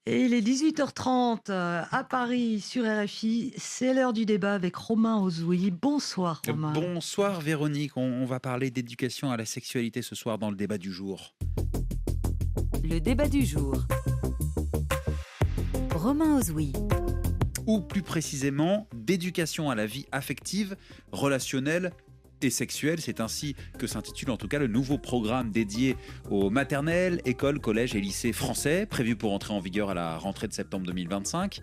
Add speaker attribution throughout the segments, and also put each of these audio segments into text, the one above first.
Speaker 1: Et il est 18h30 à Paris sur RFI. C'est l'heure du débat avec Romain Ozoui. Bonsoir Romain.
Speaker 2: Bonsoir Véronique, on va parler d'éducation à la sexualité ce soir dans le débat du jour.
Speaker 3: Le débat du jour. Romain Ozoui.
Speaker 2: Ou plus précisément, d'éducation à la vie affective, relationnelle et sexuelle. C'est ainsi que s'intitule en tout cas le nouveau programme dédié aux maternelles, écoles, collèges et lycées français, prévu pour entrer en vigueur à la rentrée de septembre 2025.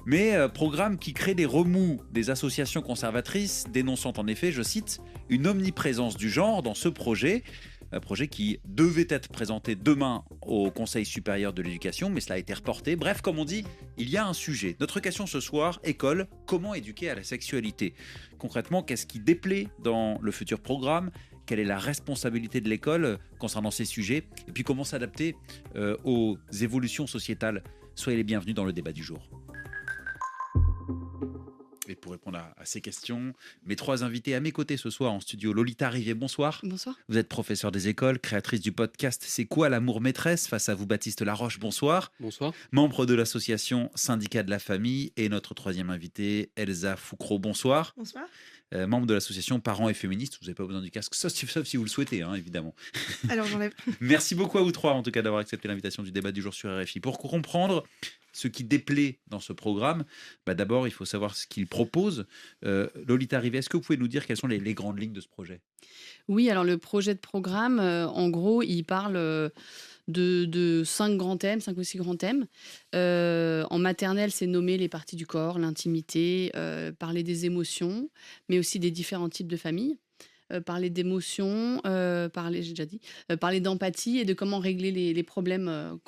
Speaker 2: Mais programme qui crée des remous des associations conservatrices, dénonçant en effet, je cite, une omniprésence du genre dans ce projet. Un projet qui devait être présenté demain au Conseil supérieur de l'éducation, mais cela a été reporté. Bref, comme on dit, il y a un sujet. Notre question ce soir, école, comment éduquer à la sexualité ? Concrètement, qu'est-ce qui déplaît dans le futur programme ? Quelle est la responsabilité de l'école concernant ces sujets ? Et puis comment s'adapter aux évolutions sociétales ? Soyez les bienvenus dans le débat du jour. Et pour répondre à ces questions, mes trois invités à mes côtés ce soir en studio. Lolita Rivier, bonsoir.
Speaker 4: Bonsoir.
Speaker 2: Vous êtes professeure des écoles, créatrice du podcast C'est quoi l'amour maîtresse ? Face à vous, Baptiste Laroche, bonsoir.
Speaker 5: Bonsoir.
Speaker 2: Membre de l'association Syndicat de la famille. Et notre troisième invitée, Elsa Foucro, bonsoir.
Speaker 4: Bonsoir.
Speaker 2: Membre de l'association Parents et Féministes. Vous n'avez pas besoin du casque, sauf si vous le souhaitez, hein, évidemment.
Speaker 4: Alors j'enlève.
Speaker 2: Merci beaucoup à vous trois, en tout cas, d'avoir accepté l'invitation du débat du jour sur RFI. Pour comprendre ce qui déplaît dans ce programme, d'abord, il faut savoir ce qu'il propose. Lolita Rivet, est-ce que vous pouvez nous dire quelles sont les grandes lignes de ce projet ?
Speaker 4: Oui, alors le projet de programme, en gros, il parle de 5 grands thèmes, 5 ou 6 grands thèmes. En maternelle, c'est nommer les parties du corps, l'intimité, parler des émotions, mais aussi des différents types de familles. Parler d'émotions, j'ai déjà dit, parler d'empathie et de comment régler les problèmes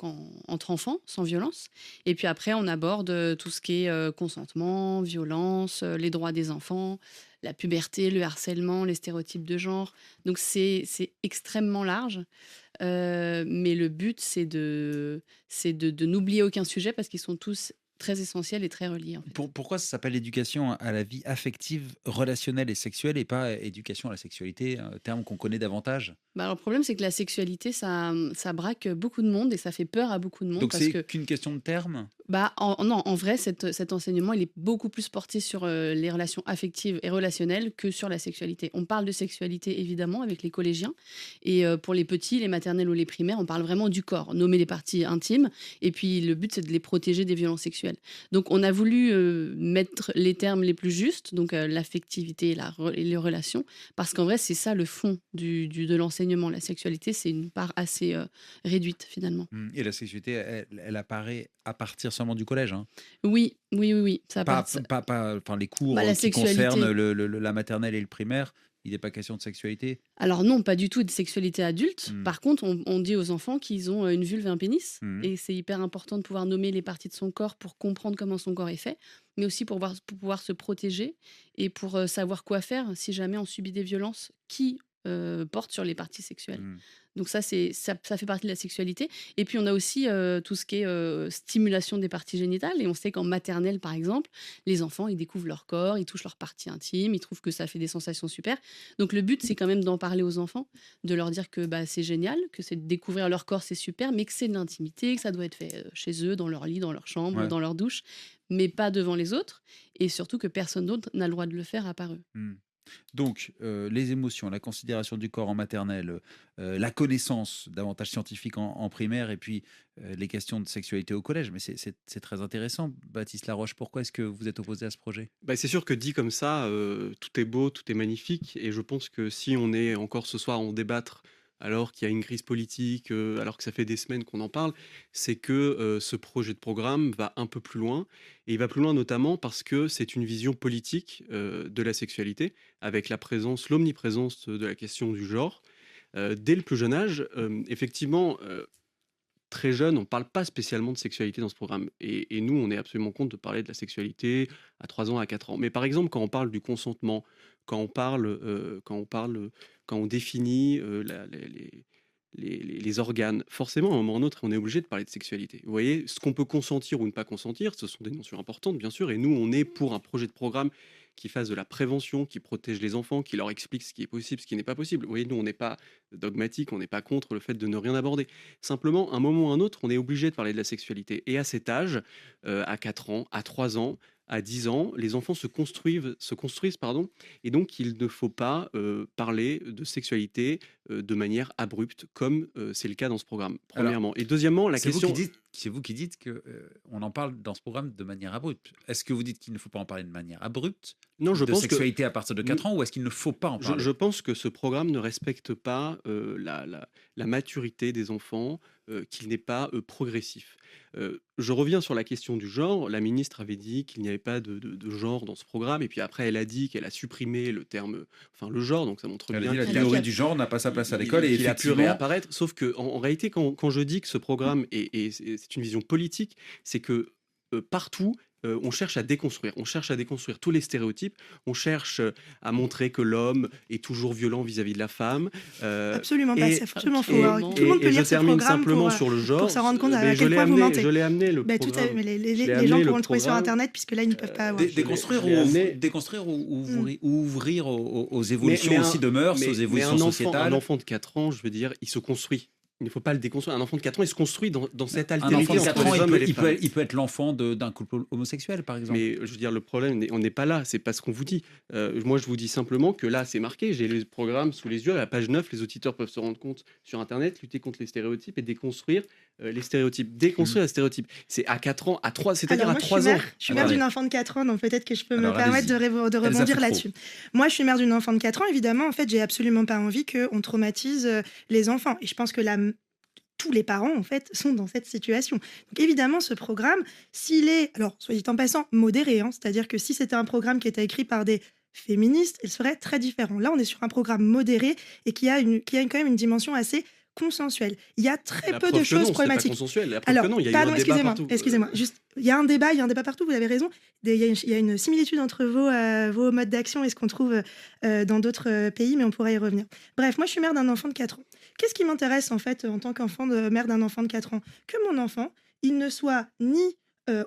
Speaker 4: entre enfants, sans violence. Et puis après, on aborde tout ce qui est consentement, violence, les droits des enfants, la puberté, le harcèlement, les stéréotypes de genre. Donc c'est extrêmement large, mais le but, c'est de n'oublier aucun sujet parce qu'ils sont tous très essentiels et très reliés. En fait.
Speaker 2: Pourquoi ça s'appelle éducation à la vie affective, relationnelle et sexuelle et pas éducation à la sexualité, un terme qu'on connaît davantage ?
Speaker 4: Alors, le problème, c'est que la sexualité, ça braque beaucoup de monde et ça fait peur à beaucoup de monde.
Speaker 2: Donc
Speaker 4: parce
Speaker 2: c'est
Speaker 4: que,
Speaker 2: qu'une question de terme ?
Speaker 4: non, en vrai, cet enseignement, il est beaucoup plus porté sur les relations affectives et relationnelles que sur la sexualité. On parle de sexualité, évidemment, avec les collégiens. Et pour les petits, les maternelles ou les primaires, on parle vraiment du corps, nommer les parties intimes. Et puis, le but, c'est de les protéger des violences sexuelles. Donc, on a voulu mettre les termes les plus justes, donc l'affectivité et les relations, parce qu'en vrai, c'est ça le fond de l'enseignement. La sexualité, c'est une part assez réduite, finalement.
Speaker 2: Et la sexualité, elle apparaît à partir seulement du collège, hein ?
Speaker 4: Oui. Ça
Speaker 2: Pas,
Speaker 4: part-
Speaker 2: enfin, les cours
Speaker 4: la
Speaker 2: qui
Speaker 4: sexualité.
Speaker 2: concernent la maternelle et le primaire, il n'est pas question de sexualité ?
Speaker 4: Alors non, pas du tout de sexualité adulte.
Speaker 2: Mm.
Speaker 4: Par contre, on dit aux enfants qu'ils ont une vulve et un pénis.
Speaker 2: Mm.
Speaker 4: Et c'est hyper important de pouvoir nommer les parties de son corps pour comprendre comment son corps est fait, mais aussi pour pouvoir se protéger et pour savoir quoi faire si jamais on subit des violences qui portent sur les parties sexuelles.
Speaker 2: Mm.
Speaker 4: Donc ça fait partie de la sexualité. Et puis on a aussi tout ce qui est stimulation des parties génitales. Et on sait qu'en maternelle, par exemple, les enfants, ils découvrent leur corps, ils touchent leurs parties intimes, ils trouvent que ça fait des sensations super. Donc le but, c'est quand même d'en parler aux enfants, de leur dire que c'est génial, que c'est de découvrir leur corps, c'est super, mais que c'est de l'intimité, que ça doit être fait chez eux, dans leur lit, dans leur chambre,
Speaker 2: Ouais.
Speaker 4: dans leur douche, mais pas devant les autres. Et surtout que personne d'autre n'a le droit de le faire à part eux.
Speaker 2: Mm. Donc, les émotions, la considération du corps en maternelle, la connaissance davantage scientifique en primaire, et puis les questions de sexualité au collège. Mais c'est très intéressant. Baptiste Laroche, pourquoi est-ce que vous êtes opposé à ce projet ?
Speaker 5: C'est sûr que dit comme ça, tout est beau, tout est magnifique. Et je pense que si on est encore ce soir à en débattre, alors qu'il y a une crise politique, alors que ça fait des semaines qu'on en parle, c'est que ce projet de programme va un peu plus loin. Et il va plus loin notamment parce que c'est une vision politique de la sexualité, avec l'omniprésence de la question du genre. Dès le plus jeune âge, effectivement, très jeune, on ne parle pas spécialement de sexualité dans ce programme. Et nous, on est absolument contre de parler de la sexualité à 3 ans, à 4 ans. Mais par exemple, quand on parle du consentement, quand on définit les organes, forcément, à un moment ou à un autre, on est obligé de parler de sexualité. Vous voyez, ce qu'on peut consentir ou ne pas consentir, ce sont des notions importantes, bien sûr. Et nous, on est pour un projet de programme qui fasse de la prévention, qui protège les enfants, qui leur explique ce qui est possible, ce qui n'est pas possible. Vous voyez, nous, on n'est pas dogmatique, on n'est pas contre le fait de ne rien aborder. Simplement, à un moment ou à un autre, on est obligé de parler de la sexualité. Et à cet âge, à 4 ans, à 3 ans, à 10 ans, les enfants se construisent, pardon, et donc il ne faut pas parler de sexualité de manière abrupte, comme c'est le cas dans ce programme, premièrement. Et deuxièmement, la question...
Speaker 2: C'est vous qui dites que on en parle dans ce programme de manière abrupte. Est-ce que vous dites qu'il ne faut pas en parler de manière abrupte
Speaker 5: Non, je
Speaker 2: de
Speaker 5: pense
Speaker 2: sexualité à partir de 4 ans, ou est-ce qu'il ne faut pas en parler?
Speaker 5: je pense que ce programme ne respecte pas la maturité des enfants, qu'il n'est pas progressif. Je reviens sur la question du genre. La ministre avait dit qu'il n'y avait pas de genre dans ce programme, et puis après elle a dit qu'elle a supprimé le terme, enfin le genre, donc ça montre
Speaker 2: Elle a
Speaker 5: bien
Speaker 2: dit la
Speaker 5: qu'il
Speaker 2: théorie du genre n'a pas sa place à l'école, et
Speaker 5: qu'il a pu
Speaker 2: effectivement,
Speaker 5: réapparaître. Sauf que en réalité, quand je dis que ce programme c'est une vision politique, c'est que partout, on cherche à déconstruire. On cherche à déconstruire tous les stéréotypes. On cherche à montrer que l'homme est toujours violent vis-à-vis de la femme.
Speaker 6: Absolument pas,
Speaker 5: et-
Speaker 6: c'est absolument faux.
Speaker 4: et-
Speaker 6: Alors, tout le monde peut
Speaker 5: et je
Speaker 6: lire ce
Speaker 5: termine
Speaker 6: programme
Speaker 5: simplement
Speaker 6: pour,
Speaker 5: sur le genre.
Speaker 6: pour se rendre compte à
Speaker 5: mais
Speaker 6: quel point vous mentez.
Speaker 5: je l'ai amené le
Speaker 6: Bah, tout à
Speaker 5: programme.
Speaker 6: fait, mais
Speaker 5: Je l'ai
Speaker 6: les
Speaker 5: amené
Speaker 6: gens
Speaker 5: le
Speaker 6: pourront le trouver sur
Speaker 5: programme.
Speaker 6: Internet, puisque là, ils ne peuvent pas avoir.
Speaker 2: déconstruire,
Speaker 5: je l'ai amené.
Speaker 2: déconstruire ou ouvrir aux évolutions
Speaker 5: Mais
Speaker 2: aussi de mœurs, aux
Speaker 5: mais
Speaker 2: évolutions
Speaker 5: un
Speaker 2: sociétales.
Speaker 5: enfant de 4 ans, je veux dire, il se construit. Il ne faut pas le déconstruire. Un enfant de 4 ans, il se construit dans cette
Speaker 2: Un
Speaker 5: altérité
Speaker 2: enfant de 4
Speaker 5: entre
Speaker 2: ans,
Speaker 5: les hommes et les femmes.
Speaker 2: il peut être l'enfant d'un couple homosexuel, par exemple.
Speaker 5: Mais je veux dire, le problème, on n'est pas là, c'est pas ce qu'on vous dit. Moi, je vous dis simplement que là, c'est marqué, j'ai le programme sous les yeux, à la page 9, les auditeurs peuvent se rendre compte sur Internet, lutter contre les stéréotypes et déconstruire les stéréotypes. Déconstruire les stéréotypes. C'est à 4 ans, à 3, c'est-à-dire
Speaker 6: Alors,
Speaker 5: à
Speaker 6: moi,
Speaker 5: 3 ans.
Speaker 6: je suis mère
Speaker 2: Alors,
Speaker 6: d'une enfant de 4 ans, donc peut-être que je peux me
Speaker 2: Alors,
Speaker 6: permettre de, de
Speaker 2: Elsa
Speaker 6: rebondir
Speaker 2: Foucault.
Speaker 6: là-dessus. Moi, je suis mère d'une enfant de 4 ans, évidemment, en fait, j'ai absolument pas envie qu'on traumatise les enfants. Et je pense que tous les parents, en fait, sont dans cette situation. Donc, évidemment, ce programme, s'il est, alors, soit dit en passant, modéré, hein, c'est-à-dire que si c'était un programme qui était écrit par des féministes, il serait très différent. Là, on est sur un programme modéré et qui a quand même une dimension assez consensuelle. Il y a très peu de choses problématiques.
Speaker 5: Alors, non, il y a eu un débat partout.
Speaker 6: Excusez-moi, juste, il y a un débat partout, vous avez raison. Il y a une similitude entre vos modes d'action et ce qu'on trouve dans d'autres pays, mais on pourrait y revenir. Bref, moi, je suis mère d'un enfant de 4 ans. Qu'est-ce qui m'intéresse, en fait, en tant qu'enfant de mère d'un enfant de 4 ans? Que mon enfant, il ne soit ni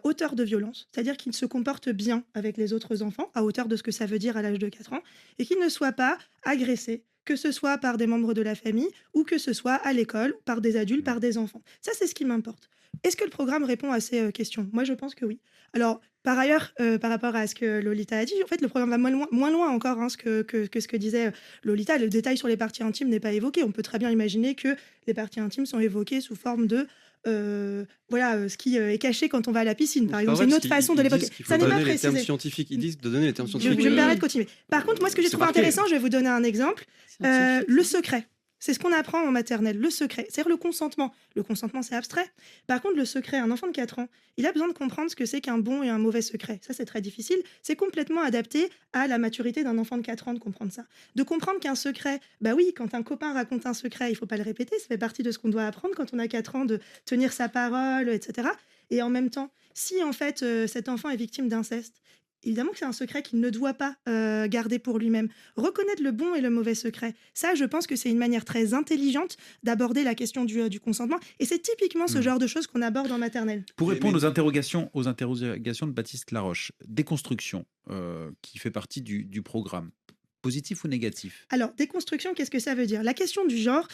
Speaker 6: auteur de violence, c'est-à-dire qu'il se comporte bien avec les autres enfants, à hauteur de ce que ça veut dire à l'âge de 4 ans, et qu'il ne soit pas agressé, que ce soit par des membres de la famille ou que ce soit à l'école, par des adultes, par des enfants. Ça, c'est ce qui m'importe. Est-ce que le programme répond à ces questions? Moi, je pense que oui. Alors, par ailleurs, par rapport à ce que Lolita a dit, en fait, le programme va moins loin encore ce que disait Lolita. Le détail sur les parties intimes n'est pas évoqué. On peut très bien imaginer que les parties intimes sont évoquées sous forme de ce qui est caché quand on va à la piscine, par exemple. C'est une autre façon de l'évoquer. Ça n'est pas précisé.
Speaker 5: Ils disent de donner les termes scientifiques.
Speaker 6: Je me permets de continuer. Par contre, moi, ce que j'ai trouvé intéressant, je vais vous donner un exemple. Le secret. C'est ce qu'on apprend en maternelle, le secret. C'est-à-dire le consentement. Le consentement, c'est abstrait. Par contre, le secret, un enfant de 4 ans, il a besoin de comprendre ce que c'est qu'un bon et un mauvais secret. Ça, c'est très difficile. C'est complètement adapté à la maturité d'un enfant de 4 ans de comprendre ça. De comprendre qu'un secret, bah oui, quand un copain raconte un secret, il faut pas le répéter. Ça fait partie de ce qu'on doit apprendre quand on a 4 ans, de tenir sa parole, etc. Et en même temps, si en fait cet enfant est victime d'inceste, évidemment que c'est un secret qu'il ne doit pas garder pour lui-même. Reconnaître le bon et le mauvais secret, ça, je pense que c'est une manière très intelligente d'aborder la question du consentement. Et c'est typiquement ce genre de choses qu'on aborde en maternelle.
Speaker 2: Pour répondre aux interrogations de Baptiste Laroche, déconstruction, qui fait partie du programme. Positif ou négatif?
Speaker 6: Alors, déconstruction, qu'est-ce que ça veut dire? La question du genre,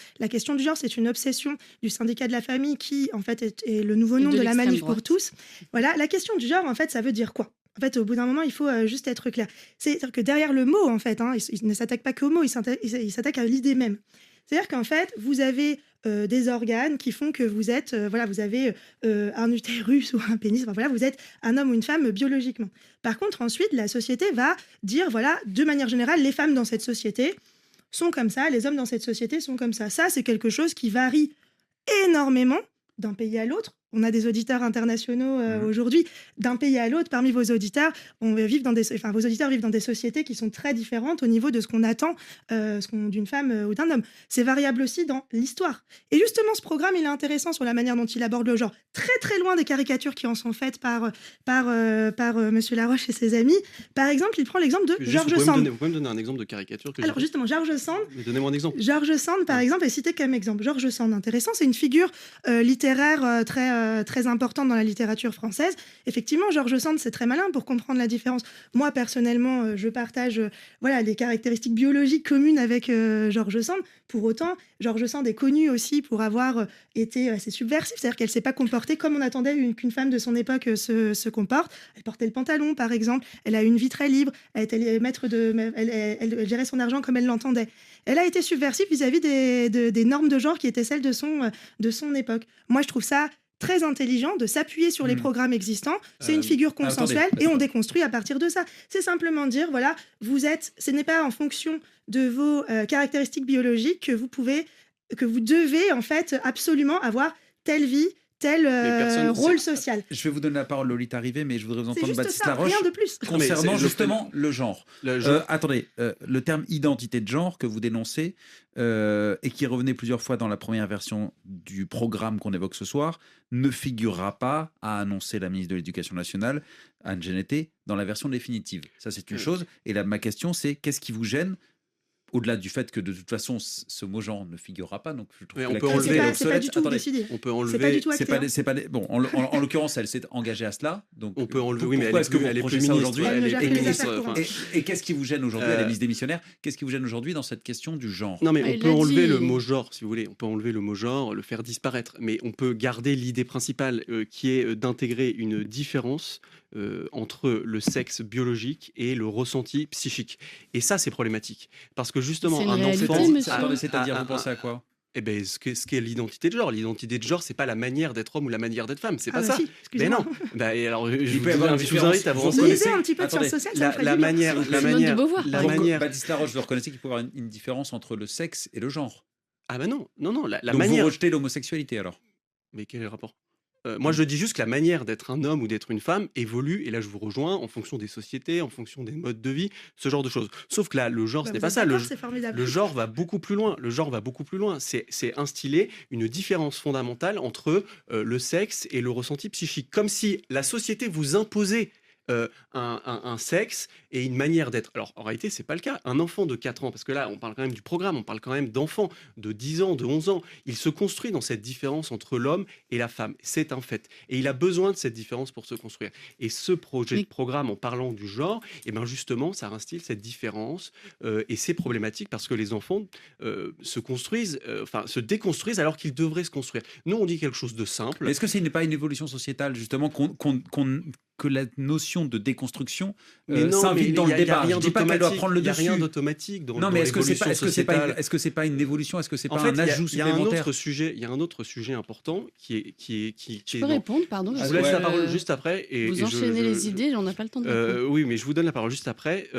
Speaker 6: c'est une obsession du syndicat de la famille qui, en fait, est le nouveau nom de la manif pour tous. Voilà, la question du genre, en fait, ça veut dire quoi? En fait, au bout d'un moment, il faut juste être clair. C'est-à-dire que derrière le mot, en fait, il ne s'attaque pas qu'au mot, il s'attaque à l'idée même. C'est-à-dire qu'en fait, vous avez des organes qui font que vous êtes, vous avez un utérus ou un pénis, vous êtes un homme ou une femme biologiquement. Par contre, ensuite, la société va dire, de manière générale, les femmes dans cette société sont comme ça, les hommes dans cette société sont comme ça. Ça, c'est quelque chose qui varie énormément d'un pays à l'autre. On a des auditeurs internationaux aujourd'hui. D'un pays à l'autre, parmi vos auditeurs, vos auditeurs vivent dans des sociétés qui sont très différentes au niveau de ce qu'on attend d'une femme ou d'un homme. C'est variable aussi dans l'histoire. Et justement, ce programme, il est intéressant sur la manière dont il aborde le genre. Très, très loin des caricatures qui en sont faites par Monsieur Laroche et ses amis. Par exemple, il prend l'exemple de George Sand.
Speaker 5: Vous pouvez me donner un exemple de caricature que
Speaker 6: Alors justement, George Sand.
Speaker 5: Donnez-moi un exemple.
Speaker 6: George Sand, par exemple, est cité comme exemple. George Sand, intéressant, c'est une figure littéraire très très importante dans la littérature française. Effectivement, George Sand, c'est très malin pour comprendre la différence. Moi, personnellement, je partage les caractéristiques biologiques communes avec George Sand. Pour autant, George Sand est connue aussi pour avoir été assez subversive, c'est-à-dire qu'elle ne s'est pas comportée comme on attendait qu'une femme de son époque se comporte. Elle portait le pantalon, par exemple. Elle a une vie très libre. Elle était elle gérait son argent comme elle l'entendait. Elle a été subversive vis-à-vis des normes de genre qui étaient celles de son époque. Moi, je trouve ça très intelligent de s'appuyer sur les programmes existants. C'est une figure consensuelle et on déconstruit à partir de ça. C'est simplement dire, voilà, ce n'est pas en fonction de vos caractéristiques biologiques que vous devez en fait absolument avoir telle vie, tel rôle social.
Speaker 2: Je vais vous donner la parole, Lolita Rivet, mais je voudrais vous entendre Baptiste Laroche
Speaker 6: rien de plus.
Speaker 2: concernant justement le genre. Le terme identité de genre que vous dénoncez et qui revenait plusieurs fois dans la première version du programme qu'on évoque ce soir ne figurera pas, a annoncé la ministre de l'Éducation nationale, Anne Genetet, dans la version définitive. Ça, c'est une chose. Et là, ma question, c'est qu'est-ce qui vous gêne au-delà du fait que de toute façon ce mot genre ne figurera pas, donc je trouve
Speaker 6: on peut enlever. C'est pas du tout décidé.
Speaker 5: On peut enlever.
Speaker 6: C'est pas du tout acté.
Speaker 2: C'est pas bon. En l'occurrence, elle s'est engagée à cela, donc
Speaker 5: on peut enlever. Oui, mais
Speaker 2: pourquoi est-ce que vous reprochez ça aujourd'hui
Speaker 6: Et
Speaker 2: qu'est-ce qui vous gêne aujourd'hui? Elle est ministre démissionnaire. Qu'est-ce qui vous gêne aujourd'hui dans cette question du genre?
Speaker 5: Non, mais on peut enlever le mot genre, si vous voulez. On peut enlever le mot genre, le faire disparaître, mais on peut garder l'idée principale qui est d'intégrer une différence entre le sexe biologique et le ressenti psychique. Et ça, c'est problématique. Parce que justement, un enfant...
Speaker 2: C'est-à-dire, vous pensez à quoi?
Speaker 5: Eh ben, ce qu'est l'identité de genre. L'identité de genre, c'est pas la manière d'être homme ou la manière d'être femme. C'est pas ça.
Speaker 6: Si,
Speaker 5: mais non. Et alors, je vous invite à vous
Speaker 6: reconnaître un petit peu de sciences sociales.
Speaker 5: La manière.
Speaker 2: Baptiste Laroche, vous reconnaissez qu'il peut y avoir une différence entre le sexe et le genre?
Speaker 5: Ah ben non. La
Speaker 2: Donc
Speaker 5: manière.
Speaker 2: Vous rejetez l'homosexualité alors?
Speaker 5: Mais quel est le rapport? Moi, je dis juste que la manière d'être un homme ou d'être une femme évolue, et là, je vous rejoins, en fonction des sociétés, en fonction des modes de vie, ce genre de choses. Sauf que là, le genre, ce n'est pas ça. Le genre va beaucoup plus loin. C'est instiller une différence fondamentale entre le sexe et le ressenti psychique. Comme si la société vous imposait un sexe et une manière d'être. Alors, en réalité, c'est pas le cas. Un enfant de 4 ans, parce que là, on parle quand même du programme, on parle quand même d'enfants de 10 ans, de 11 ans. Il se construit dans cette différence entre l'homme et la femme. C'est un fait. Et il a besoin de cette différence pour se construire. Et ce projet de programme, en parlant du genre, eh ben justement, ça instille cette différence. Et c'est problématique parce que les enfants se déconstruisent alors qu'ils devraient se construire. Nous, on dit quelque chose de simple.
Speaker 2: Est-ce que ce n'est pas une évolution sociétale, justement, que la notion de déconstruction s'invite dans le débat? Je ne dis pas qu'elle doit prendre le dessus.
Speaker 5: Il n'y a rien d'automatique dans
Speaker 2: l'évolution sociétale. Est-ce que c'est pas une évolution? Est-ce que c'est pas un ajout supplémentaire?
Speaker 5: Il y a un autre sujet important qui
Speaker 4: Je peux répondre, pardon.
Speaker 5: Je vous laisse la parole juste après.
Speaker 4: Vous enchaînez les idées, on n'a pas le temps de répondre.
Speaker 5: Oui, mais je vous donne la parole juste après.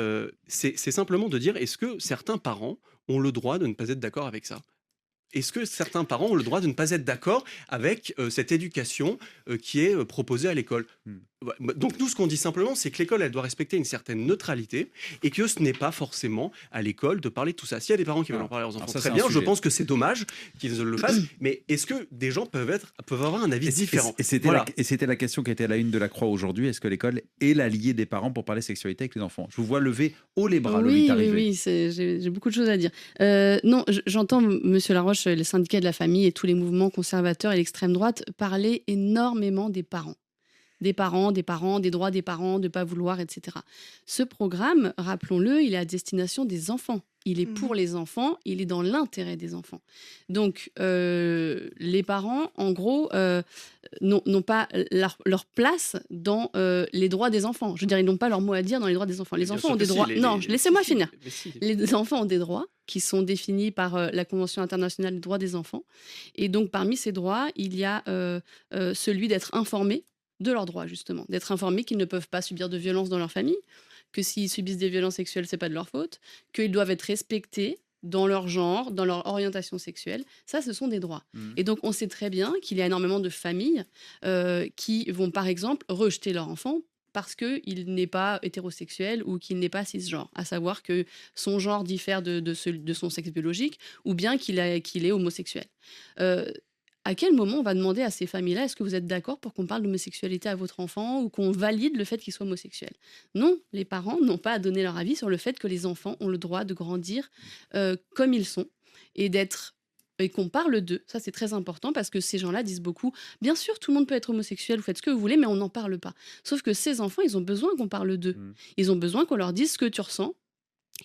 Speaker 5: C'est simplement de dire, est-ce que certains parents ont le droit de ne pas être d'accord avec ça? Est-ce que certains parents ont le droit de ne pas être d'accord avec cette éducation qui est proposée à l'école? Donc nous, ce qu'on dit simplement, c'est que l'école, elle doit respecter une certaine neutralité et que ce n'est pas forcément à l'école de parler de tout ça. S'il y a des parents qui veulent en parler à leurs enfants, très bien, je pense que c'est dommage qu'ils le fassent, mais est-ce que des gens peuvent avoir un avis différent?
Speaker 2: Et c'était la question qui était à la une de la Croix aujourd'hui. Est-ce que l'école est l'allié des parents pour parler sexualité avec les enfants? Je vous vois lever haut les bras.
Speaker 4: Oui, j'ai beaucoup de choses à dire. Non, j'entends, Monsieur Laroche, les syndicats de la famille et tous les mouvements conservateurs et l'extrême droite parler énormément des parents. Des droits des parents, de ne pas vouloir, etc. Ce programme, rappelons-le, il est à destination des enfants. Il est pour les enfants, il est dans l'intérêt des enfants. Donc, les parents, en gros, n'ont pas leur place dans les droits des enfants. Je veux dire, ils n'ont pas leur mot à dire dans les droits des enfants. Les enfants ont des droits... Laissez-moi finir. Les enfants ont des droits qui sont définis par la Convention internationale des droits des enfants. Et donc, parmi ces droits, il y a celui d'être informés de leurs droits, justement. D'être informés qu'ils ne peuvent pas subir de violence dans leur famille, que s'ils subissent des violences sexuelles, c'est pas de leur faute, qu'ils doivent être respectés dans leur genre, dans leur orientation sexuelle. Ça, ce sont des droits. Et donc, on sait très bien qu'il y a énormément de familles qui vont, par exemple, rejeter leur enfant parce qu'il n'est pas hétérosexuel ou qu'il n'est pas cisgenre, à savoir que son genre diffère de son sexe biologique ou bien qu'il est homosexuel. À quel moment on va demander à ces familles-là, est-ce que vous êtes d'accord pour qu'on parle d'homosexualité à votre enfant ou qu'on valide le fait qu'il soit homosexuel? Non, les parents n'ont pas à donner leur avis sur le fait que les enfants ont le droit de grandir comme ils sont et d'être et qu'on parle d'eux. Ça, c'est très important parce que ces gens-là disent beaucoup, bien sûr, tout le monde peut être homosexuel, vous faites ce que vous voulez, mais on n'en parle pas. Sauf que ces enfants, ils ont besoin qu'on parle d'eux. Ils ont besoin qu'on leur dise ce que tu ressens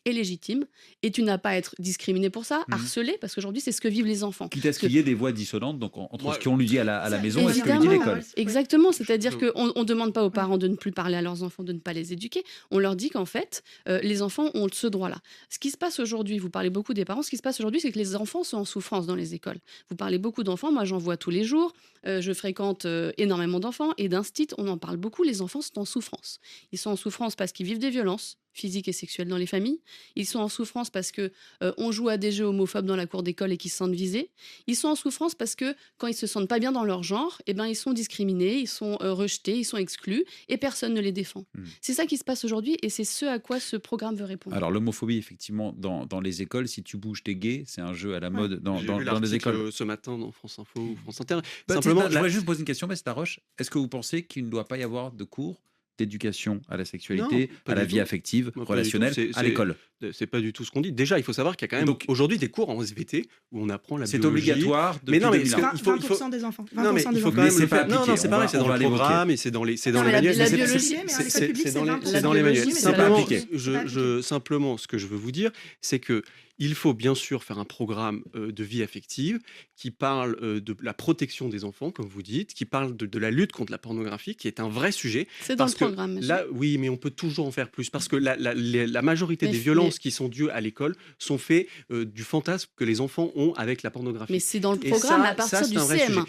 Speaker 4: est légitime et tu n'as pas à être discriminé pour ça, harcelé, parce qu'aujourd'hui, c'est ce que vivent les enfants.
Speaker 2: Quitte à ce qu'il y ait des voix dissonantes donc, entre ce qu'on lui dit à la maison et ce que lui
Speaker 4: Évidemment,
Speaker 2: dit l'école.
Speaker 4: exactement, c'est-à-dire qu'on ne demande pas aux parents de ne plus parler à leurs enfants, de ne pas les éduquer. On leur dit qu'en fait, les enfants ont ce droit-là. Ce qui se passe aujourd'hui, vous parlez beaucoup des parents, ce qui se passe aujourd'hui, c'est que les enfants sont en souffrance dans les écoles. Vous parlez beaucoup d'enfants, moi j'en vois tous les jours, je fréquente énormément d'enfants et d'instits, on en parle beaucoup, les enfants sont en souffrance. Ils sont en souffrance parce qu'ils vivent des violences physiques et sexuelles dans les familles. Ils sont en souffrance parce que on joue à des jeux homophobes dans la cour d'école et qu'ils se sentent visés. Ils sont en souffrance parce que quand ils se sentent pas bien dans leur genre, eh ben ils sont discriminés, ils sont rejetés, ils sont exclus et personne ne les défend. C'est ça qui se passe aujourd'hui et c'est ce à quoi ce programme veut répondre.
Speaker 2: Alors l'homophobie, effectivement, dans les écoles, si tu bouges, t'es gay, c'est un jeu à la mode dans
Speaker 5: J'ai vu
Speaker 2: les écoles.
Speaker 5: ce matin dans France Info ou France Inter.
Speaker 2: Simplement, je voudrais juste poser une question, Bastien Roche. Est-ce que vous pensez qu'il ne doit pas y avoir de cours d'éducation à la sexualité,
Speaker 5: Non,
Speaker 2: à la vie affective, relationnelle, à l'école?
Speaker 5: C'est pas du tout ce qu'on dit. Déjà, il faut savoir qu'il y a quand même aujourd'hui des cours en SVT où on apprend la biologie.
Speaker 2: C'est obligatoire depuis 2001.
Speaker 6: 20% des enfants.
Speaker 5: Non, mais il faut quand
Speaker 2: Mais
Speaker 5: même
Speaker 2: c'est pas
Speaker 5: non,
Speaker 2: appliqué.
Speaker 5: c'est pareil, c'est dans le programme et c'est dans les manuels.
Speaker 4: La biologie,
Speaker 5: C'est dans les manuels. Simplement, ce que je veux vous dire, c'est que il faut bien sûr faire un programme de vie affective qui parle de la protection des enfants, comme vous dites, qui parle de la lutte contre la pornographie, qui est un vrai sujet.
Speaker 4: C'est dans le programme.
Speaker 5: Là, oui, mais on peut toujours en faire plus parce que la majorité des violences qui sont dues à l'école sont faites du fantasme que les enfants ont avec la pornographie.
Speaker 4: Mais c'est dans le programme à partir du CM.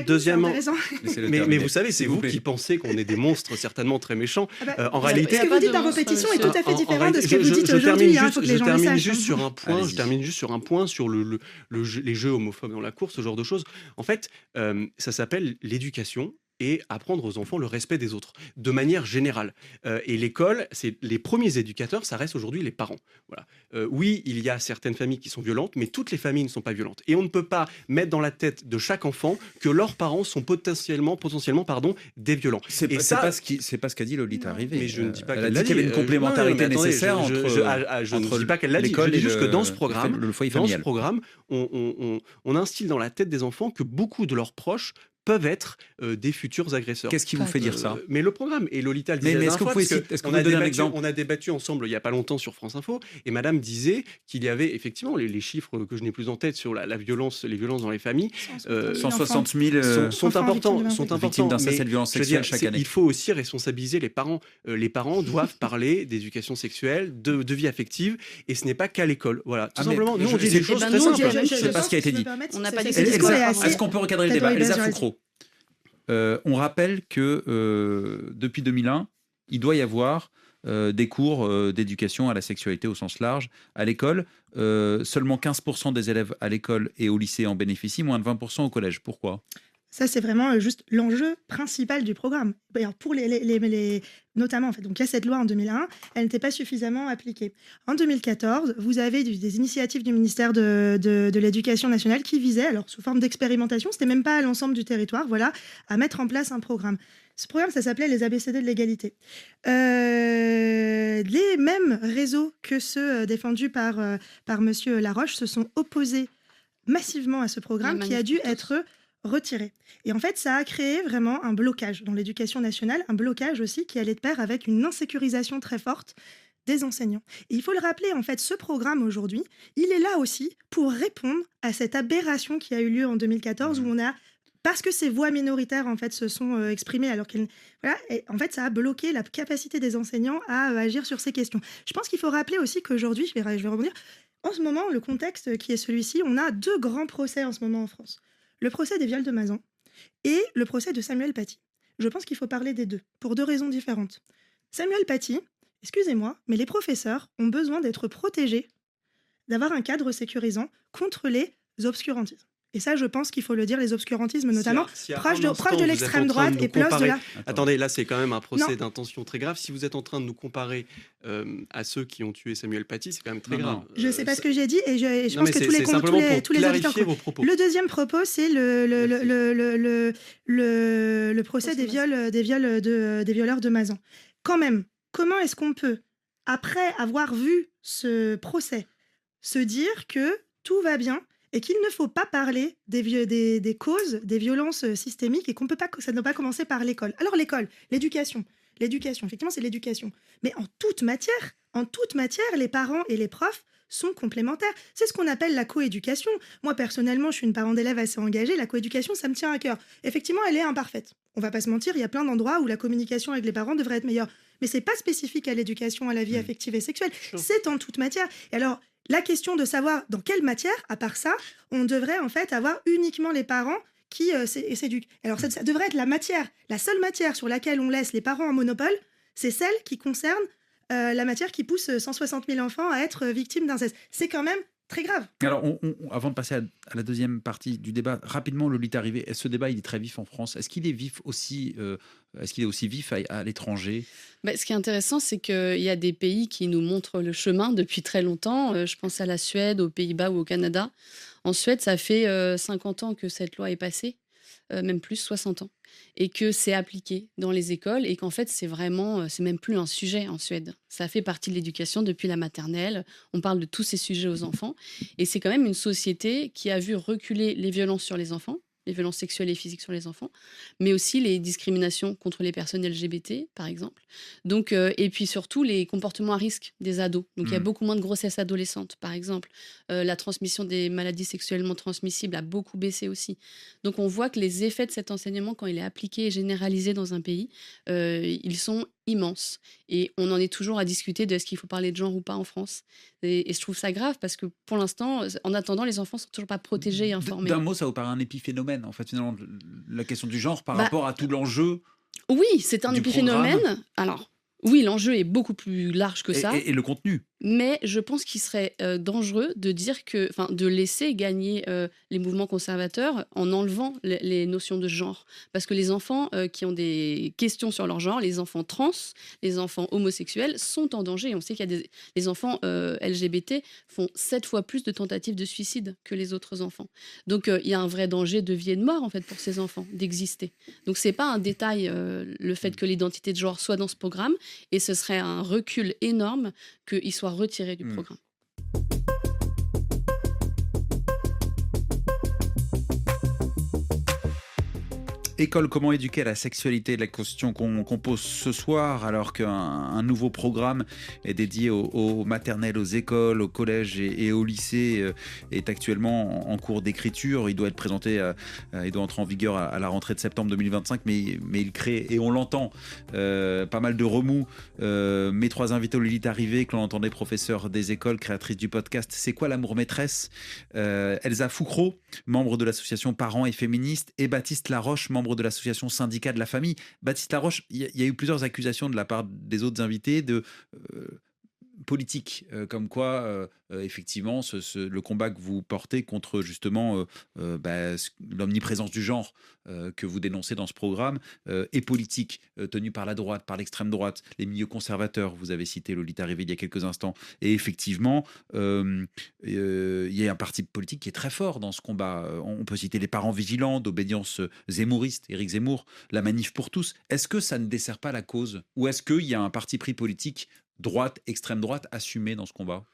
Speaker 5: Deuxièmement, mais vous savez, c'est vous qui pensez qu'on est des monstres certainement très méchants. En réalité,
Speaker 6: ce que vous dites en répétition est tout à fait différent de ce que vous dites aujourd'hui.
Speaker 5: Je termine juste sur un point sur les jeux homophobes dans la cour, ce genre de choses. En fait, ça s'appelle l'éducation et apprendre aux enfants le respect des autres, de manière générale. Et l'école, c'est les premiers éducateurs, ça reste aujourd'hui les parents. Voilà. Oui, il y a certaines familles qui sont violentes, mais toutes les familles ne sont pas violentes. Et on ne peut pas mettre dans la tête de chaque enfant que leurs parents sont potentiellement des violents.
Speaker 2: C'est pas ce qu'a dit Lolita Arrivé.
Speaker 5: Mais je ne dis pas
Speaker 2: qu'elle
Speaker 5: a
Speaker 2: dit qu'il y avait une complémentarité nécessaire entre
Speaker 5: je ne dis pas qu'elle l'a dit. Je dis juste que dans ce programme, on instille dans la tête des enfants que beaucoup de leurs proches peuvent être des futurs agresseurs.
Speaker 2: Qu'est-ce qui vous fait dire ça?
Speaker 5: Mais le programme, et Lolita le disait
Speaker 2: est-ce que vous pouvez donner un exemple?
Speaker 5: On a débattu ensemble il n'y a pas longtemps sur France Info, et Madame disait qu'il y avait effectivement les chiffres que je n'ai plus en tête sur les violences dans les familles.
Speaker 2: 160 000
Speaker 5: sont importants.
Speaker 2: Victimes d'inceste et de violences sexuelles chaque année.
Speaker 5: Il faut aussi responsabiliser les parents. Les parents doivent parler d'éducation sexuelle, de vie affective, et ce n'est pas qu'à l'école. Voilà, tout simplement. Nous, on dit des choses très simples.
Speaker 2: C'est pas ce qui a été dit.
Speaker 4: On n'a pas dit
Speaker 2: Est-ce qu'on peut recadrer le débat? Elsa Foucault. On rappelle que depuis 2001, il doit y avoir des cours d'éducation à la sexualité au sens large à l'école. Seulement 15% des élèves à l'école et au lycée en bénéficient, moins de 20% au collège. Pourquoi ?
Speaker 6: Ça, c'est vraiment juste l'enjeu principal du programme. Alors, pour notamment, en fait, donc il y a cette loi en 2001, elle n'était pas suffisamment appliquée. En 2014, vous avez des initiatives du ministère de l'Éducation nationale qui visaient, alors sous forme d'expérimentation, c'était même pas à l'ensemble du territoire, voilà, à mettre en place un programme. Ce programme, ça s'appelait les ABCD de l'égalité. Les mêmes réseaux que ceux défendus par Monsieur Laroche se sont opposés massivement à ce programme qui a dû être retiré. Et en fait, ça a créé vraiment un blocage dans l'éducation nationale, un blocage aussi qui allait de pair avec une insécurisation très forte des enseignants. Et il faut le rappeler, en fait, ce programme aujourd'hui, il est là aussi pour répondre à cette aberration qui a eu lieu en 2014 où parce que ces voix minoritaires en fait se sont exprimées alors qu'elles et en fait ça a bloqué la capacité des enseignants à agir sur ces questions. Je pense qu'il faut rappeler aussi qu'aujourd'hui, je vais rebondir, en ce moment, le contexte qui est celui-ci, on a 2 grands procès en ce moment en France. Le procès des viols de Mazan et le procès de Samuel Paty. Je pense qu'il faut parler des deux, pour 2 raisons différentes. Samuel Paty, excusez-moi, mais les professeurs ont besoin d'être protégés, d'avoir un cadre sécurisant contre les obscurantismes. Et ça, je pense qu'il faut le dire, les obscurantismes notamment, proches de l'extrême droite et proches de la...
Speaker 5: Attendez, là, c'est quand même un procès d'intention très grave. Si vous êtes en train de nous comparer à ceux qui ont tué Samuel Paty, c'est quand même très grave.
Speaker 6: Je ne sais pas ce que j'ai dit et je pense que tous les auditeurs... Le deuxième propos, c'est le procès des violeurs de Mazan. Quand même, comment est-ce qu'on peut, après avoir vu ce procès, se dire que tout va bien et qu'il ne faut pas parler des causes des violences systémiques et que ça ne doit pas commencer par l'école. Alors l'école, l'éducation, effectivement c'est l'éducation. Mais en toute matière, les parents et les profs sont complémentaires. C'est ce qu'on appelle la coéducation. Moi, personnellement, je suis une parent d'élèves assez engagée. La coéducation, ça me tient à cœur. Effectivement, elle est imparfaite. On va pas se mentir, il y a plein d'endroits où la communication avec les parents devrait être meilleure. Mais c'est pas spécifique à l'éducation, à la vie affective et sexuelle. C'est en toute matière. Et alors, la question de savoir dans quelle matière, à part ça, on devrait en fait avoir uniquement les parents qui s'éduquent. Alors, ça devrait être la seule matière sur laquelle on laisse les parents en monopole, c'est celle qui concerne la matière qui pousse 160 000 enfants à être victimes d'inceste. C'est quand même très grave.
Speaker 2: Alors, avant de passer à la deuxième partie du débat, rapidement, Lolita Arrivé, ce débat, il est très vif en France. Est-ce qu'il est vif aussi, vif à l'étranger ?
Speaker 4: Ce qui est intéressant, c'est qu'il y a des pays qui nous montrent le chemin depuis très longtemps. Je pense à la Suède, aux Pays-Bas ou au Canada. En Suède, ça fait 50 ans que cette loi est passée, même plus, 60 ans. Et que c'est appliqué dans les écoles et qu'en fait, c'est même plus un sujet en Suède. Ça fait partie de l'éducation depuis la maternelle. On parle de tous ces sujets aux enfants. Et c'est quand même une société qui a vu reculer les violences sur les enfants, les violences sexuelles et physiques sur les enfants, mais aussi les discriminations contre les personnes LGBT, par exemple. Donc, et puis surtout, les comportements à risque des ados. Donc, il y a beaucoup moins de grossesses adolescentes, par exemple. La transmission des maladies sexuellement transmissibles a beaucoup baissé aussi. Donc, on voit que les effets de cet enseignement, quand il est appliqué et généralisé dans un pays, ils sont immenses. Et on en est toujours à discuter de est-ce qu'il faut parler de genre ou pas en France. Et je trouve ça grave parce que pour l'instant, en attendant, les enfants ne sont toujours pas protégés et informés.
Speaker 2: D'un mot, ça vous paraît un épiphénomène, en fait, finalement, la question du genre par rapport à tout l'enjeu.
Speaker 4: Oui, c'est un épiphénomène.
Speaker 2: Programme.
Speaker 4: Alors, oui, l'enjeu est beaucoup plus large que ça.
Speaker 2: Et le contenu.
Speaker 4: Mais je pense qu'il serait dangereux de laisser gagner les mouvements conservateurs en enlevant les notions de genre. Parce que les enfants qui ont des questions sur leur genre, les enfants trans, les enfants homosexuels sont en danger. On sait qu'il y a les enfants LGBT font 7 fois plus de tentatives de suicide que les autres enfants. Donc il y a un vrai danger de vie et de mort en fait pour ces enfants d'exister. Donc c'est pas un détail le fait que l'identité de genre soit dans ce programme et ce serait un recul énorme qu'il soit retiré du programme.
Speaker 2: École, comment éduquer à la sexualité, la question qu'on pose ce soir, alors qu'un nouveau programme est dédié aux maternelles, aux écoles, aux collèges et aux lycées est actuellement en cours d'écriture. Il doit être présenté, il doit entrer en vigueur à la rentrée de septembre 2025, mais il crée, et on l'entend, pas mal de remous. Mes trois invités, Lolita Arrivé, que l'on entendait, professeure des écoles, créatrice du podcast C'est quoi l'amour maîtresse, Elsa Foucreau, membre de l'association Parents et Féministes, et Baptiste Laroche, membre de l'association Syndicat de la famille. Baptiste Laroche, il y a eu plusieurs accusations de la part des autres invités de politique, comme quoi effectivement le combat que vous portez contre justement l'omniprésence du genre que vous dénoncez dans ce programme est politique, tenu par la droite, par l'extrême droite, les milieux conservateurs. Vous avez cité Lolita Arrivé il y a quelques instants, et effectivement il y a un parti politique qui est très fort dans ce combat. On peut citer les Parents vigilants, d'obédience zémouriste, Éric Zemmour, la Manif pour tous. Est-ce que ça ne dessert pas la cause, ou est-ce qu'il y a un parti pris politique droite, extrême droite, assumée dans ce combat?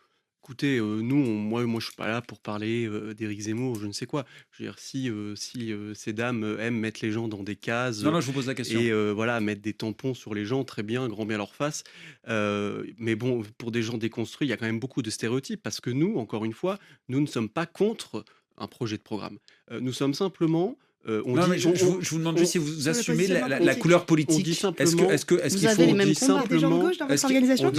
Speaker 5: Écoutez, moi je suis pas là pour parler d'Éric Zemmour, je ne sais quoi. Je veux dire, si ces dames aiment mettre les gens dans des cases,
Speaker 2: non, je vous pose la question.
Speaker 5: Et voilà, mettre des tampons sur les gens, très bien, grand bien leur face. Mais bon, pour des gens déconstruits, il y a quand même beaucoup de stéréotypes, parce que nous, encore une fois, nous ne sommes pas contre un projet de programme. Nous sommes simplement...
Speaker 2: je vous demande juste si vous assumez la couleur politique.
Speaker 5: On dit simplement,
Speaker 2: est-ce qu'il
Speaker 4: vous avez les mêmes combats.
Speaker 6: Des gens de gauche dans votre organisation?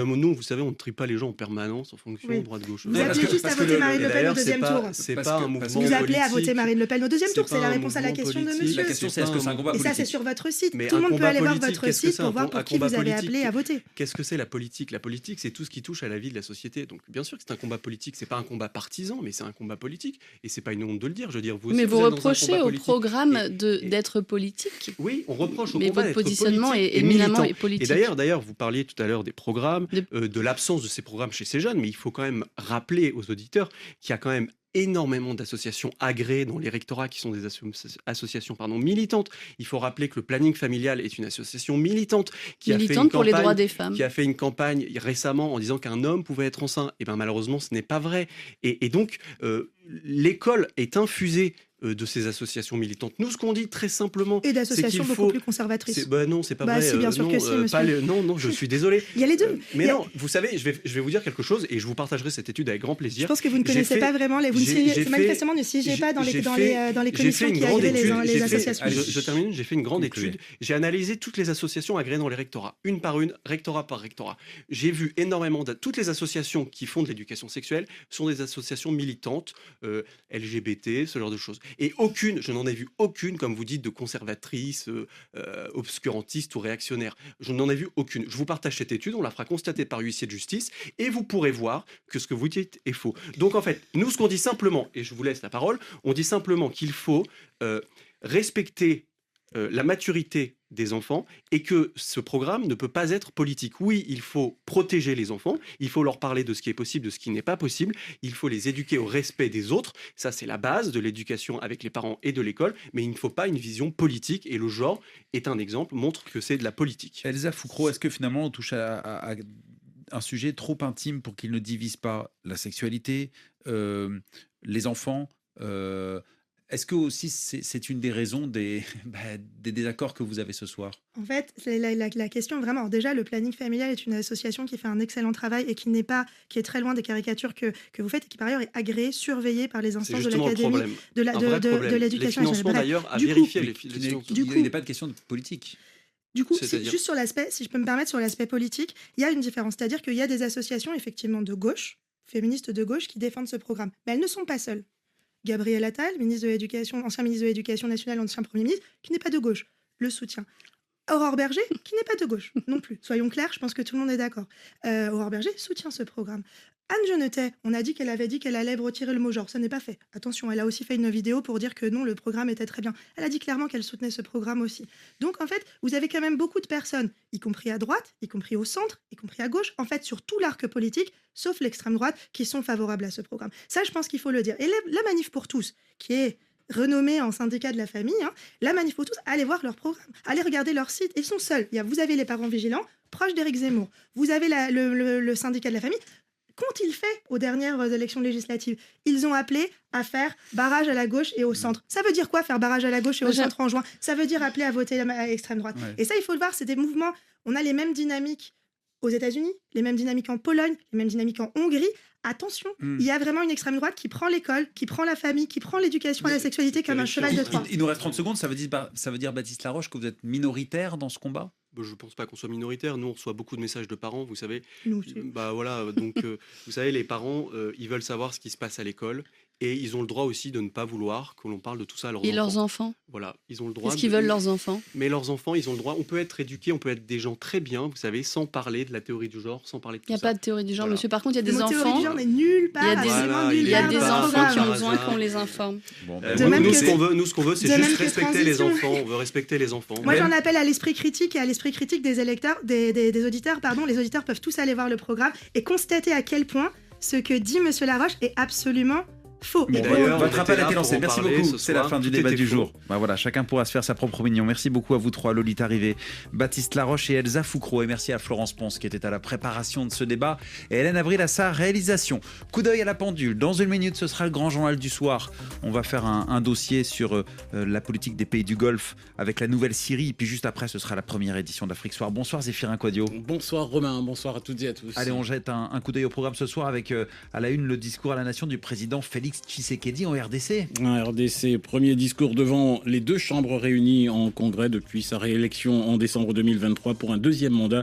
Speaker 5: Nous, vous savez, on ne trie pas les gens en permanence en fonction droite-gauche.
Speaker 6: Vous appelez juste à voter Marine Le Pen au deuxième tour.
Speaker 5: C'est pas un mouvement politique.
Speaker 6: Vous appelez à voter Marine Le Pen au deuxième tour, c'est la réponse à la question de monsieur.
Speaker 2: La question, c'est est-ce que c'est un combat politique?
Speaker 6: Et ça, c'est sur votre site. Tout le monde peut aller voir votre site pour voir pour qui vous avez appelé à voter.
Speaker 5: Qu'est-ce que c'est la politique? La politique, c'est tout ce qui touche à la vie de la société. Donc, bien sûr que c'est un combat politique. C'est pas un combat partisan, mais c'est un combat politique. Et c'est pas une honte de le dire. Je veux dire,
Speaker 4: mais vous reprochez au programme d'être politique.
Speaker 5: Oui, on reproche au
Speaker 4: mais
Speaker 5: programme
Speaker 4: votre positionnement
Speaker 5: est
Speaker 4: éminemment
Speaker 5: Et
Speaker 4: politique.
Speaker 5: d'ailleurs, vous parliez tout à l'heure des programmes, de l'absence de ces programmes chez ces jeunes, mais il faut quand même rappeler aux auditeurs qu'il y a quand même énormément d'associations agréées dans les rectorats qui sont des associations militantes. Il faut rappeler que le planning familial est une association militante qui a fait une
Speaker 4: Militante pour les
Speaker 5: campagne,
Speaker 4: droits des femmes.
Speaker 5: qui a fait une campagne récemment en disant qu'un homme pouvait être enceint. Et bien malheureusement, ce n'est pas vrai. Et donc, l'école est infusée de ces associations militantes. Nous, ce qu'on dit très simplement,
Speaker 6: Et d'associations beaucoup plus conservatrices.
Speaker 5: non, c'est pas
Speaker 6: Bah,
Speaker 5: vrai.
Speaker 6: si, bien sûr
Speaker 5: non,
Speaker 6: que si, monsieur.
Speaker 5: non, je suis désolé.
Speaker 6: Il y a les deux.
Speaker 5: Mais
Speaker 6: Il y a-
Speaker 5: non, vous savez, je vais vous dire quelque chose et je vous partagerai cette étude avec grand
Speaker 6: Je
Speaker 5: plaisir.
Speaker 6: pense que vous ne
Speaker 5: J'ai
Speaker 6: connaissez
Speaker 5: fait-
Speaker 6: pas vraiment les. Vous ne
Speaker 5: j'ai-
Speaker 6: siégez-
Speaker 5: j'ai fait-
Speaker 6: manifestement, ne siégez pas dans les
Speaker 5: j'ai fait
Speaker 6: commissions
Speaker 5: une
Speaker 6: qui
Speaker 5: grande
Speaker 6: agréent
Speaker 5: étude,
Speaker 6: les associations.
Speaker 5: Je termine, j'ai fait une grande
Speaker 2: Concluez.
Speaker 5: étude. J'ai analysé toutes les associations agréées dans les rectorats, une par une, rectorat par rectorat. J'ai vu énormément toutes les associations qui font de l'éducation sexuelle sont des associations militantes, LGBT, ce genre de choses. Et aucune, je n'en ai vu aucune, comme vous dites, de conservatrice, obscurantiste ou réactionnaire. Je n'en ai vu aucune. Je vous partage cette étude, on la fera constater par huissier de justice, et vous pourrez voir que ce que vous dites est faux. Donc en fait, nous, ce qu'on dit simplement, et je vous laisse la parole, on dit simplement qu'il faut respecter la maturité des enfants et que ce programme ne peut pas être politique. Oui, il faut protéger les enfants, il faut leur parler de ce qui est possible, de ce qui n'est pas possible, il faut les éduquer au respect des autres, ça c'est la base de l'éducation avec les parents et de l'école, mais il ne faut pas une vision politique et le genre est un exemple, montre que c'est de la politique.
Speaker 2: Elsa Foucault, est-ce que finalement on touche à un sujet trop intime pour qu'il ne divise pas la sexualité, les enfants est-ce que aussi c'est une des raisons des désaccords que vous avez ce soir?
Speaker 6: En fait, c'est la question vraiment. Alors déjà, le planning familial est une association qui fait un excellent travail et qui est très loin des caricatures que vous faites et qui par ailleurs est agréée, surveillée par les
Speaker 5: C'est
Speaker 6: instances de
Speaker 5: justement le
Speaker 6: l'académie
Speaker 5: problème.
Speaker 6: de l'éducation
Speaker 5: Les financements
Speaker 6: nationale.
Speaker 5: d'ailleurs, à
Speaker 6: Du coup-
Speaker 5: vérifier les
Speaker 2: Il
Speaker 5: financements.
Speaker 6: Du coup-
Speaker 2: n'est pas de question de politique.
Speaker 6: Du coup,
Speaker 5: C'est-à-dire
Speaker 6: juste sur l'aspect, si je peux me permettre, sur l'aspect politique, il y a une différence. C'est-à-dire qu'il y a des associations effectivement de gauche, féministes de gauche, qui défendent ce programme. Mais elles ne sont pas seules. Gabriel Attal, ancien ministre de l'Éducation nationale, ancien Premier ministre, qui n'est pas de gauche, le soutient. Aurore Berger, qui n'est pas de gauche non plus. Soyons clairs, je pense que tout le monde est d'accord. Aurore Berger soutient ce programme. Anne Genetet, on a dit qu'elle avait dit qu'elle allait retirer le mot genre. Ça n'est pas fait. Attention, elle a aussi fait une vidéo pour dire que non, le programme était très bien. Elle a dit clairement qu'elle soutenait ce programme aussi. Donc en fait, vous avez quand même beaucoup de personnes, y compris à droite, y compris au centre, y compris à gauche, en fait sur tout l'arc politique, sauf l'extrême droite, qui sont favorables à ce programme. Ça, je pense qu'il faut le dire. Et la Manif pour tous, qui est renommée en syndicat de la famille, la Manif pour tous, allez voir leur programme, allez regarder leur site. Ils sont seuls. Vous avez les parents vigilants, proches d'Éric Zemmour. Vous avez le syndicat de la famille. Qu'ont-ils fait aux dernières élections législatives? Ils ont appelé à faire barrage à la gauche et au centre. Ça veut dire quoi, faire barrage à la gauche et au centre en juin? Ça veut dire appeler à voter à l'extrême droite.
Speaker 2: Ouais.
Speaker 6: Et ça, il faut le voir, c'est des mouvements. On a les mêmes dynamiques aux États-Unis, les mêmes dynamiques en Pologne, les mêmes dynamiques en Hongrie. Attention, il y a vraiment une extrême droite qui prend l'école, qui prend la famille, qui prend l'éducation à la sexualité comme un cheval de Troie.
Speaker 2: Il nous reste 30 secondes, ça veut dire Baptiste Laroche, que vous êtes minoritaire dans ce combat?
Speaker 5: Je ne pense pas qu'on soit minoritaire. Nous, on reçoit beaucoup de messages de parents, vous savez.
Speaker 6: Nous aussi.
Speaker 5: Donc, vous savez, les parents, ils veulent savoir ce qui se passe à l'école. Et ils ont le droit aussi de ne pas vouloir que l'on parle de tout ça à leurs enfants.
Speaker 4: Et leurs enfants?
Speaker 5: Voilà, ils ont le droit.
Speaker 4: Qu'est-ce qu'ils veulent, leurs enfants?
Speaker 5: Mais leurs enfants, ils ont le droit. On peut être éduqués, on peut être des gens très bien, vous savez, sans parler de la théorie du genre, sans parler de tout
Speaker 4: Il
Speaker 5: ça.
Speaker 4: n'y a pas de théorie du genre,
Speaker 5: Voilà.
Speaker 4: monsieur. Par contre, il y a
Speaker 6: Le
Speaker 4: des
Speaker 6: mot théorie
Speaker 4: enfants.
Speaker 6: du genre n'est nulle part.
Speaker 4: Il y a des-
Speaker 6: absolument
Speaker 5: il
Speaker 6: nulle
Speaker 4: Il y a
Speaker 6: part
Speaker 4: des
Speaker 6: dans ce
Speaker 4: enfants
Speaker 6: programme.
Speaker 4: qui ont
Speaker 5: par
Speaker 4: besoin
Speaker 5: hasard.
Speaker 4: qu'on les informe.
Speaker 2: Bon,
Speaker 6: De
Speaker 2: ben,
Speaker 6: même
Speaker 5: Nous,
Speaker 6: que-
Speaker 5: ce qu'on veut, c'est
Speaker 6: de même
Speaker 5: juste
Speaker 6: que
Speaker 5: respecter les
Speaker 6: transition.
Speaker 5: enfants. On veut respecter les enfants.
Speaker 6: Moi, j'en appelle à l'esprit critique et à l'esprit critique des électeurs, des auditeurs. Pardon, les auditeurs peuvent tous aller voir le programme et constater à quel point ce que dit Monsieur Laroche est absolument faux.
Speaker 5: Mais
Speaker 6: Et
Speaker 5: d'ailleurs,
Speaker 2: votre
Speaker 5: on
Speaker 2: appel
Speaker 5: était
Speaker 2: a été
Speaker 5: là
Speaker 2: lancé.
Speaker 5: pour en
Speaker 2: Merci
Speaker 5: parler
Speaker 2: beaucoup.
Speaker 5: ce
Speaker 2: C'est la
Speaker 5: soir.
Speaker 2: fin du
Speaker 5: Tout
Speaker 2: débat
Speaker 5: était
Speaker 2: du
Speaker 5: faux.
Speaker 2: jour. Voilà, chacun pourra se faire sa propre opinion. Merci beaucoup à vous trois, Lolita Rivet, Baptiste Laroche et Elsa Foucault. Et merci à Florence Ponce qui était à la préparation de ce débat et Hélène Avril à sa réalisation. Coup d'œil à la pendule. Dans une minute, ce sera le grand journal du soir. On va faire un dossier sur la politique des pays du Golfe avec la nouvelle Syrie. Et puis juste après, ce sera la première édition d'Afrique Soir. Bonsoir Zéphirin Quadio.
Speaker 7: Bonsoir Romain, bonsoir à toutes et à tous.
Speaker 2: Allez, on jette un coup d'œil au programme ce soir avec à la une le discours à la nation du président Félix Tshisekedi en RDC.
Speaker 7: Un RDC, premier discours devant les deux chambres réunies en congrès depuis sa réélection en décembre 2023 pour un deuxième mandat.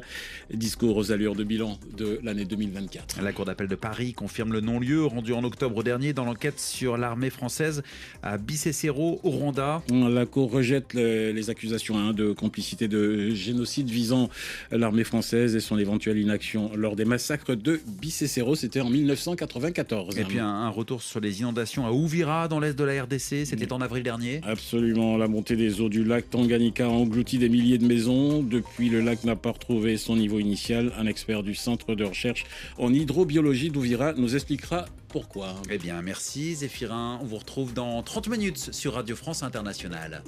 Speaker 7: Discours aux allures de bilan de l'année 2024.
Speaker 2: La Cour d'appel de Paris confirme le non-lieu rendu en octobre dernier dans l'enquête sur l'armée française à Bicécero au Rwanda.
Speaker 7: La Cour rejette les accusations de complicité de génocide visant l'armée française et son éventuelle inaction lors des massacres de Bicécero. C'était en 1994.
Speaker 2: Et puis un retour sur les les inondations à Uvira, dans l'est de la RDC. C'était en avril dernier.
Speaker 7: Absolument. La montée des eaux du lac Tanganyika a englouti des milliers de maisons. Depuis, le lac n'a pas retrouvé son niveau initial. Un expert du Centre de recherche en hydrobiologie d'Uvira nous expliquera pourquoi.
Speaker 2: Eh bien, merci Zéphirin. On vous retrouve dans 30 minutes sur Radio France Internationale.